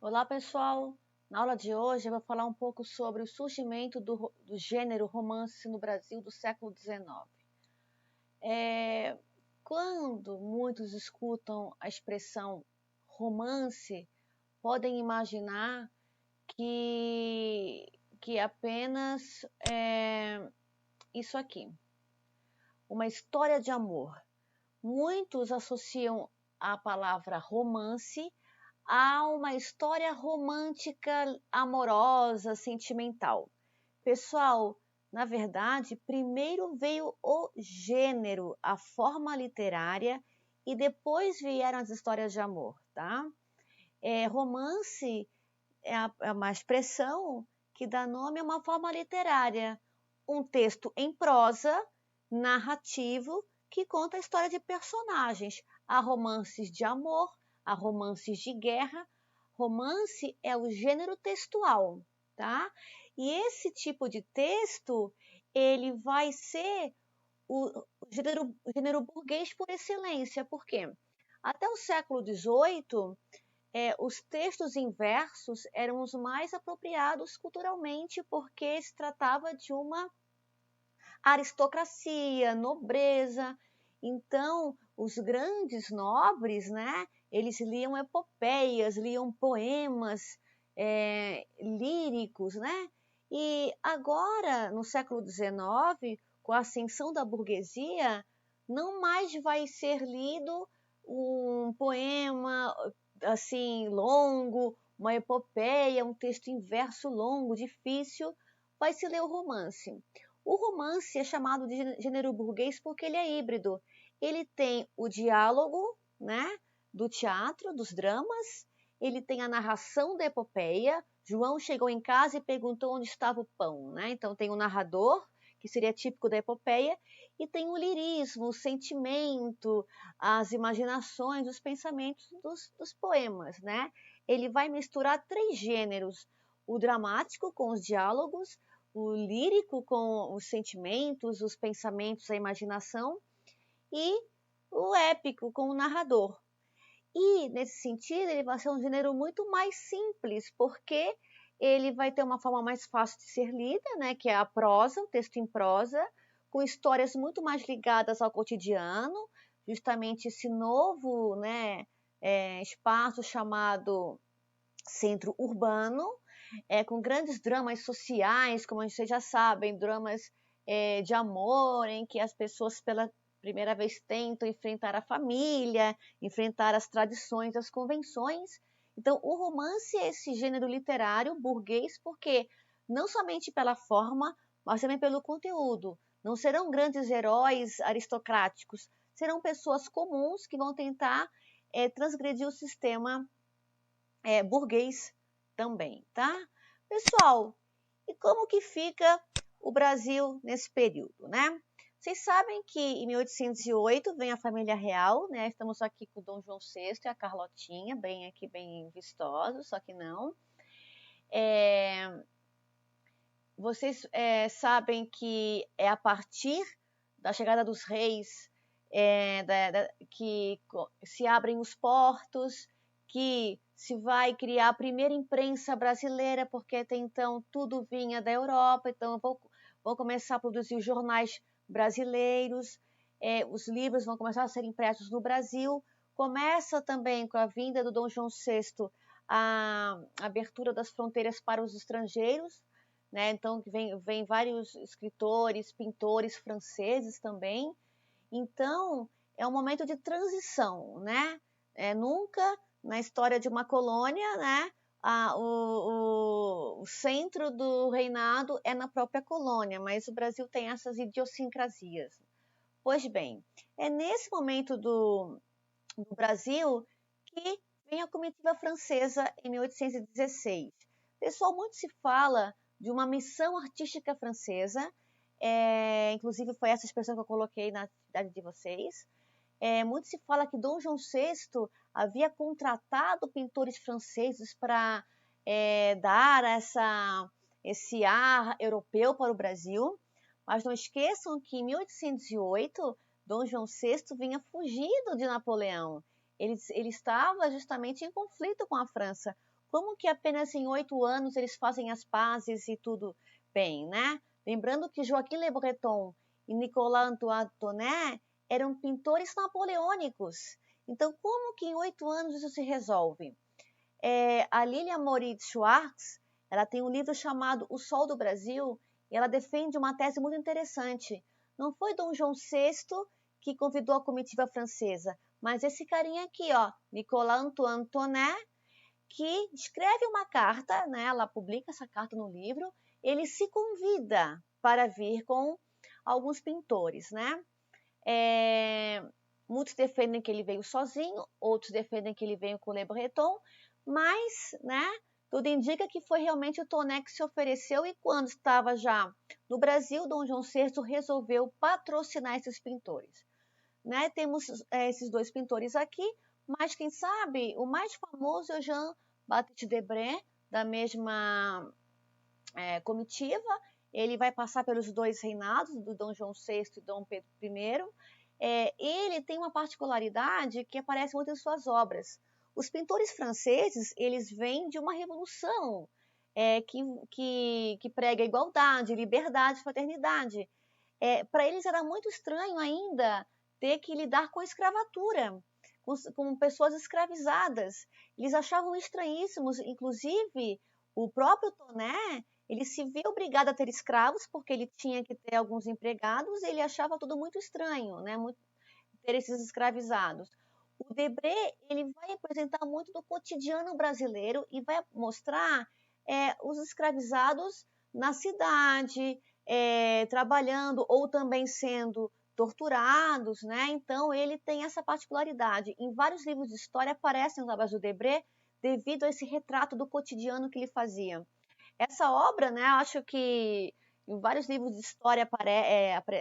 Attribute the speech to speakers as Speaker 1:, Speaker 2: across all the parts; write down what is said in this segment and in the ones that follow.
Speaker 1: Olá, pessoal! Na aula de hoje eu vou falar um pouco sobre o surgimento do gênero romance no Brasil do século XIX. Quando muitos escutam a expressão romance, podem imaginar que apenas isso aqui, uma história de amor. Muitos associam a palavra romance a uma história romântica, amorosa, sentimental. Pessoal, na verdade, primeiro veio o gênero, a forma literária, e depois vieram as histórias de amor, tá? Romance é uma expressão que dá nome a uma forma literária, um texto em prosa, narrativo, que conta a história de personagens. Há romances de amor, há romances de guerra. Romance é o gênero textual, tá? E esse tipo de texto, ele vai ser o gênero burguês por excelência. Por quê? Até o século XVIII, os textos em versos eram os mais apropriados culturalmente, porque se tratava de uma aristocracia, nobreza. Então, os grandes nobres, né, eles liam epopeias, liam poemas líricos, né? E agora, no século XIX, com a ascensão da burguesia, não mais vai ser lido um poema assim longo, uma epopeia, um texto em verso longo, difícil, vai se ler o romance. O romance é chamado de gênero burguês porque ele é híbrido. Ele tem o diálogo, né, do teatro, dos dramas, ele tem a narração da epopeia. João chegou em casa e perguntou onde estava o pão, né? Então tem o narrador, que seria típico da epopeia, e tem o lirismo, o sentimento, as imaginações, os pensamentos dos poemas, né? Ele vai misturar três gêneros: o dramático com os diálogos, o lírico com os sentimentos, os pensamentos, a imaginação, e o épico com o narrador. E, nesse sentido, ele vai ser um gênero muito mais simples, porque ele vai ter uma forma mais fácil de ser lida, né, que é a prosa, o texto em prosa, com histórias muito mais ligadas ao cotidiano, justamente esse novo, né, espaço chamado centro urbano, com grandes dramas sociais, como vocês já sabem, dramas de amor, em que as pessoas pela primeira vez tentam enfrentar a família, enfrentar as tradições, as convenções. Então, o romance é esse gênero literário burguês, porque não somente pela forma, mas também pelo conteúdo. Não serão grandes heróis aristocráticos, serão pessoas comuns que vão tentar transgredir o sistema burguês também, tá? Pessoal, e como que fica o Brasil nesse período, né? Vocês sabem que em 1808 vem a família real, né? Estamos aqui com o Dom João VI e a Carlotinha, bem aqui, bem vistosos, só que não. Vocês sabem que é a partir da chegada dos reis que se abrem os portos, que se vai criar a primeira imprensa brasileira, porque até então tudo vinha da Europa, então vão começar a produzir jornais brasileiros, os livros vão começar a ser impressos no Brasil. Começa também com a vinda do Dom João VI a abertura das fronteiras para os estrangeiros, né? Então vem vários escritores, pintores franceses também. Então é um momento de transição, né? Nunca na história de uma colônia, né? O centro do reinado é na própria colônia, mas o Brasil tem essas idiosincrasias. Pois bem, é nesse momento do Brasil que vem a comitiva francesa em 1816. Pessoal, muito se fala de uma missão artística francesa, inclusive foi essa expressão que eu coloquei na atividade de vocês. Muito se fala que Dom João VI havia contratado pintores franceses para dar esse ar europeu para o Brasil, mas não esqueçam que em 1808 Dom João VI vinha fugido de Napoleão. Ele estava justamente em conflito com a França. Como que apenas em 8 anos eles fazem as pazes e tudo bem, né? Lembrando que Joaquim Le Breton e Nicolas Antoinette eram pintores napoleônicos. Então, como que em 8 anos isso se resolve? A Lilia Moritz Schwartz, ela tem um livro chamado O Sol do Brasil, e ela defende uma tese muito interessante. Não foi Dom João VI que convidou a comitiva francesa, mas esse carinha aqui, ó, Nicolas Antoinette, que escreve uma carta, né? Ela publica essa carta no livro, ele se convida para vir com alguns pintores, né? Muitos defendem que ele veio sozinho, outros defendem que ele veio com Le Breton, mas, né, tudo indica que foi realmente o Tonet que se ofereceu, e quando estava já no Brasil, Dom João VI resolveu patrocinar esses pintores. Né? Temos esses 2 pintores aqui, mas quem sabe o mais famoso é Jean-Baptiste Debré, da mesma comitiva. Ele vai passar pelos 2 reinados, do Dom João VI e Dom Pedro I. Ele tem uma particularidade que aparece muito em suas obras. Os pintores franceses, eles vêm de uma revolução que prega igualdade, liberdade, fraternidade. Para eles era muito estranho ainda ter que lidar com a escravatura, com pessoas escravizadas. Eles achavam estranhíssimos, inclusive o próprio Tonet, ele se vê obrigado a ter escravos, porque ele tinha que ter alguns empregados, e ele achava tudo muito estranho, né? Ter esses escravizados. O Debré, ele vai apresentar muito do cotidiano brasileiro e vai mostrar os escravizados na cidade, trabalhando ou também sendo torturados, né? Então ele tem essa particularidade. Em vários livros de história aparecem as obras do Debré devido a esse retrato do cotidiano que ele fazia. Essa obra, né, acho que em vários livros de história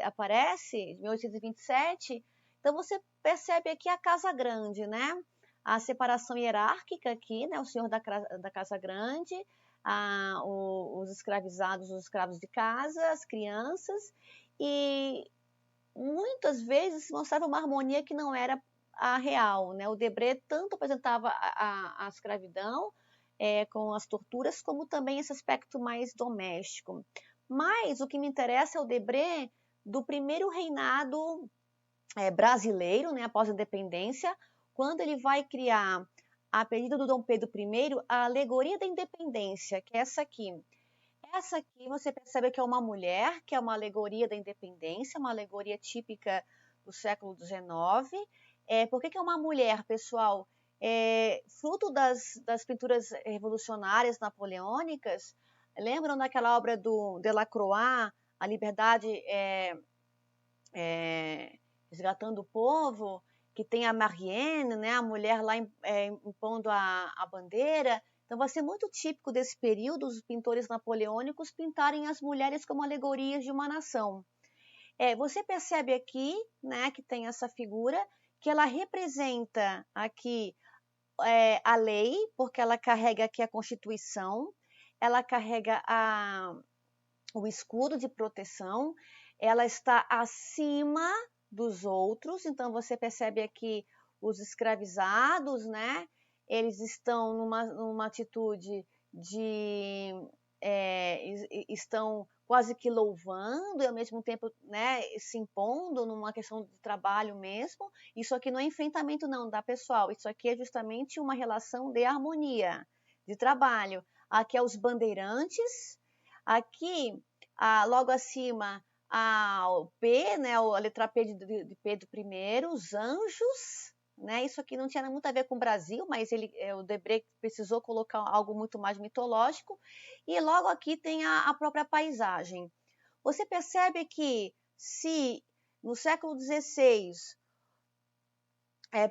Speaker 1: aparece, 1827, então você percebe aqui a Casa Grande, né? A separação hierárquica aqui, né? O senhor da Casa Grande, os escravizados, os escravos de casa, as crianças, e muitas vezes mostrava uma harmonia que não era a real, né? O Debré tanto apresentava a escravidão, com as torturas, como também esse aspecto mais doméstico. Mas o que me interessa é o Debré do primeiro reinado brasileiro, né, após a independência, quando ele vai criar, a pedido do Dom Pedro I, a alegoria da independência, que é essa aqui. Essa aqui você percebe que é uma mulher, que é uma alegoria da independência, uma alegoria típica do século XIX. Por que é uma mulher, pessoal? Fruto das pinturas revolucionárias napoleônicas. Lembram daquela obra do Delacroix, A Liberdade Resgatando o Povo, que tem a Marianne, né, a mulher lá impondo a bandeira. Então vai ser muito típico desse período os pintores napoleônicos pintarem as mulheres como alegorias de uma nação. Você percebe aqui, né, que tem essa figura, que ela representa aqui a lei, porque ela carrega aqui a Constituição, ela carrega o escudo de proteção, ela está acima dos outros, então você percebe aqui os escravizados, né? Eles estão numa atitude de estão quase que louvando e ao mesmo tempo, né, se impondo numa questão de trabalho mesmo. Isso aqui não é enfrentamento não, tá, pessoal? Isso aqui é justamente uma relação de harmonia, de trabalho. Aqui é os bandeirantes, aqui logo acima o P, né, a letra P de Pedro I, os anjos, né? Isso aqui não tinha muito a ver com o Brasil, mas o Debré precisou colocar algo muito mais mitológico. E logo aqui tem a própria paisagem. Você percebe que se no século XVI,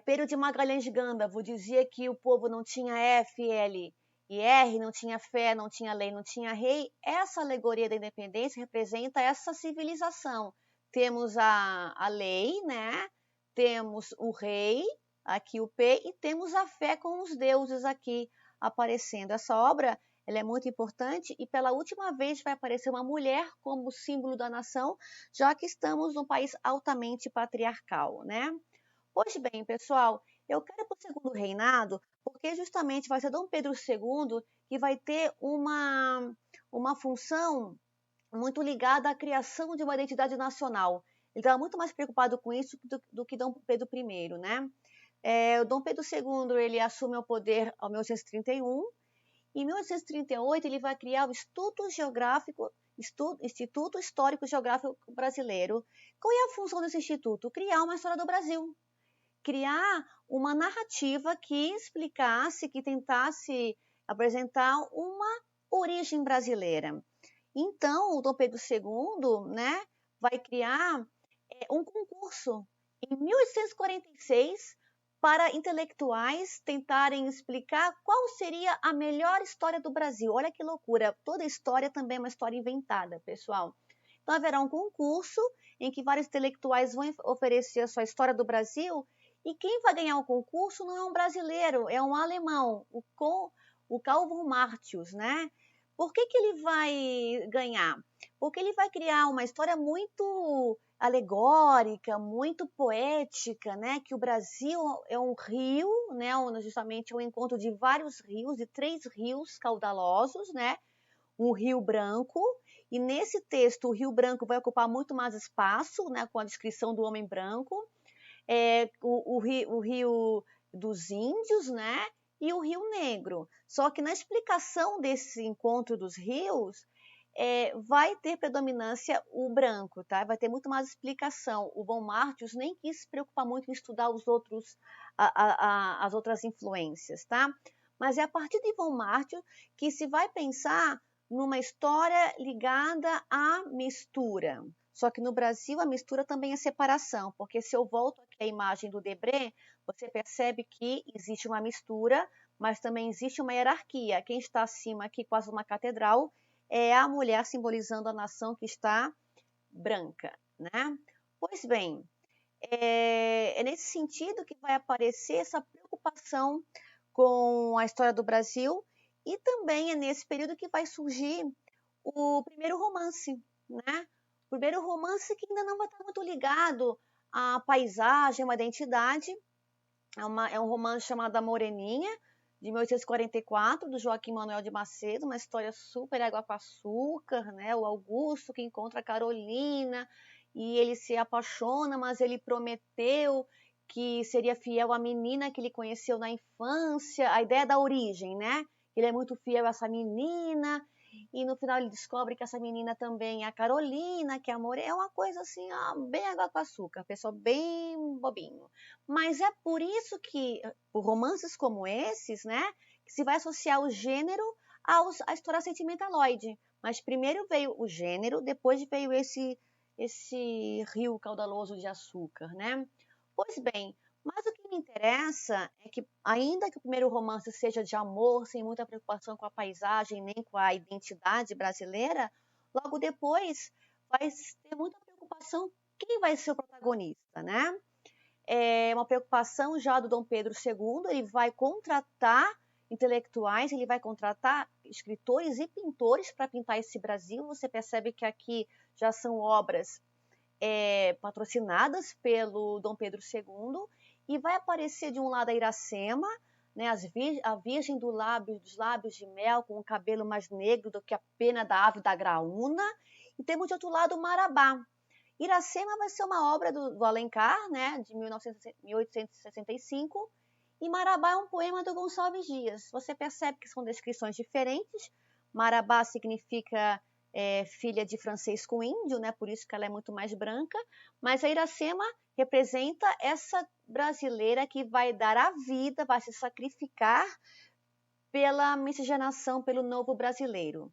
Speaker 1: Pero de Magalhães de Gândavo dizia que o povo não tinha F, L e R, não tinha fé, não tinha lei, não tinha rei, essa alegoria da independência representa essa civilização. Temos a lei, né? Temos o rei, aqui o P, e temos a fé com os deuses aqui aparecendo. Essa obra ela é muito importante e pela última vez vai aparecer uma mulher como símbolo da nação, já que estamos num país altamente patriarcal, né? Pois bem, pessoal, eu quero ir para o segundo reinado porque justamente vai ser Dom Pedro II que vai ter uma função muito ligada à criação de uma identidade nacional. Ele estava muito mais preocupado com isso do que Dom Pedro I, né? O Dom Pedro II ele assume o poder em 1831. Em 1838 ele vai criar o Instituto Histórico Geográfico Brasileiro. Qual é a função desse instituto? Criar uma história do Brasil, criar uma narrativa que explicasse, que tentasse apresentar uma origem brasileira. Então, o Dom Pedro II, né, vai criar um concurso em 1846 para intelectuais tentarem explicar qual seria a melhor história do Brasil. Olha que loucura, toda história também é uma história inventada, pessoal. Então, haverá um concurso em que vários intelectuais vão oferecer a sua história do Brasil, e quem vai ganhar o concurso não é um brasileiro, é um alemão, o Calvo Martius, né? Por que ele vai ganhar? Porque ele vai criar uma história muito alegórica, muito poética, né? Que o Brasil é um rio, né? Justamente é um encontro de vários rios, de 3 rios caudalosos, né? Um rio branco, e nesse texto o Rio Branco vai ocupar muito mais espaço, né? Com a descrição do homem branco, o rio dos índios, né? E o Rio Negro. Só que na explicação desse encontro dos rios, vai ter predominância o branco, tá? Vai ter muito mais explicação. O Von Martius nem quis se preocupar muito em estudar as outras influências, tá? Mas é a partir de Von Martius que se vai pensar numa história ligada à mistura. Só que no Brasil a mistura também é separação, porque se eu volto aqui à imagem do Debré, você percebe que existe uma mistura, mas também existe uma hierarquia. Quem está acima aqui, quase uma catedral, é a mulher simbolizando a nação que está branca, né? Pois bem, é nesse sentido que vai aparecer essa preocupação com a história do Brasil, e também é nesse período que vai surgir o primeiro romance, né? O primeiro romance que ainda não vai estar muito ligado à paisagem, à identidade. É um romance chamado A Moreninha, de 1844, do Joaquim Manuel de Macedo, uma história super água com açúcar, né? O Augusto que encontra a Carolina e ele se apaixona, mas ele prometeu que seria fiel à menina que ele conheceu na infância, a ideia da origem, né? Ele é muito fiel a essa menina, e no final ele descobre que essa menina também é a Carolina, que é amor, é uma coisa assim, bem água com açúcar, pessoal, bem bobinho. Mas é por isso que, por romances como esses, né, que se vai associar o gênero à história sentimentaloide. Mas primeiro veio o gênero, depois veio esse rio caudaloso de açúcar, né? Pois bem, mas o que me interessa é que, ainda que o primeiro romance seja de amor, sem muita preocupação com a paisagem, nem com a identidade brasileira, logo depois vai ter muita preocupação quem vai ser o protagonista, né? É uma preocupação já do Dom Pedro II, ele vai contratar intelectuais, ele vai contratar escritores e pintores para pintar esse Brasil. Você percebe que aqui já são obras patrocinadas pelo Dom Pedro II, e vai aparecer de um lado a Iracema, né, a Virgem dos lábios de mel, com o cabelo mais negro do que a pena da ave da graúna, e temos de outro lado o Marabá. Iracema vai ser uma obra do Alencar, né, de 1865, e Marabá é um poema do Gonçalves Dias. Você percebe que são descrições diferentes. Marabá significa filha de francês com índio, né, por isso que ela é muito mais branca, mas a Iracema representa essa brasileira que vai dar a vida, vai se sacrificar pela miscigenação, pelo novo brasileiro.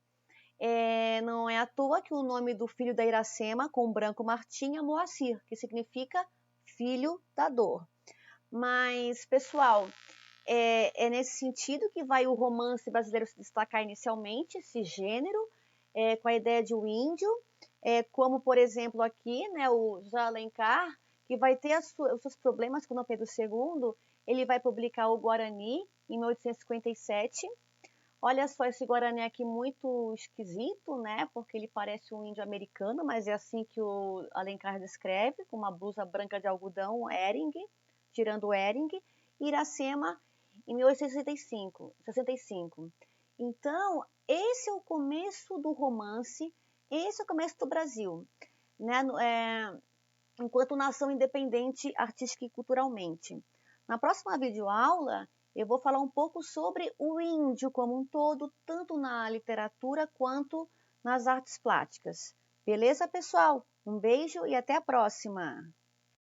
Speaker 1: Não é à toa que o nome do filho da Iracema, com branco Martim, é Moacir, que significa filho da dor. Mas, pessoal, é nesse sentido que vai o romance brasileiro se destacar inicialmente, esse gênero, com a ideia de um índio, como, por exemplo, aqui, né, o José Alencar, que vai ter os seus problemas com o Dom Pedro II, ele vai publicar o Guarani em 1857. Olha só esse Guarani aqui muito esquisito, né? Porque ele parece um índio americano, mas é assim que o Alencar descreve, com uma blusa branca de algodão, tirando o Ering. Iracema em 1865. Então, esse é o começo do romance, esse é o começo do Brasil, né? Enquanto nação independente artística e culturalmente. Na próxima videoaula, eu vou falar um pouco sobre o índio como um todo, tanto na literatura quanto nas artes plásticas. Beleza, pessoal? Um beijo e até a próxima!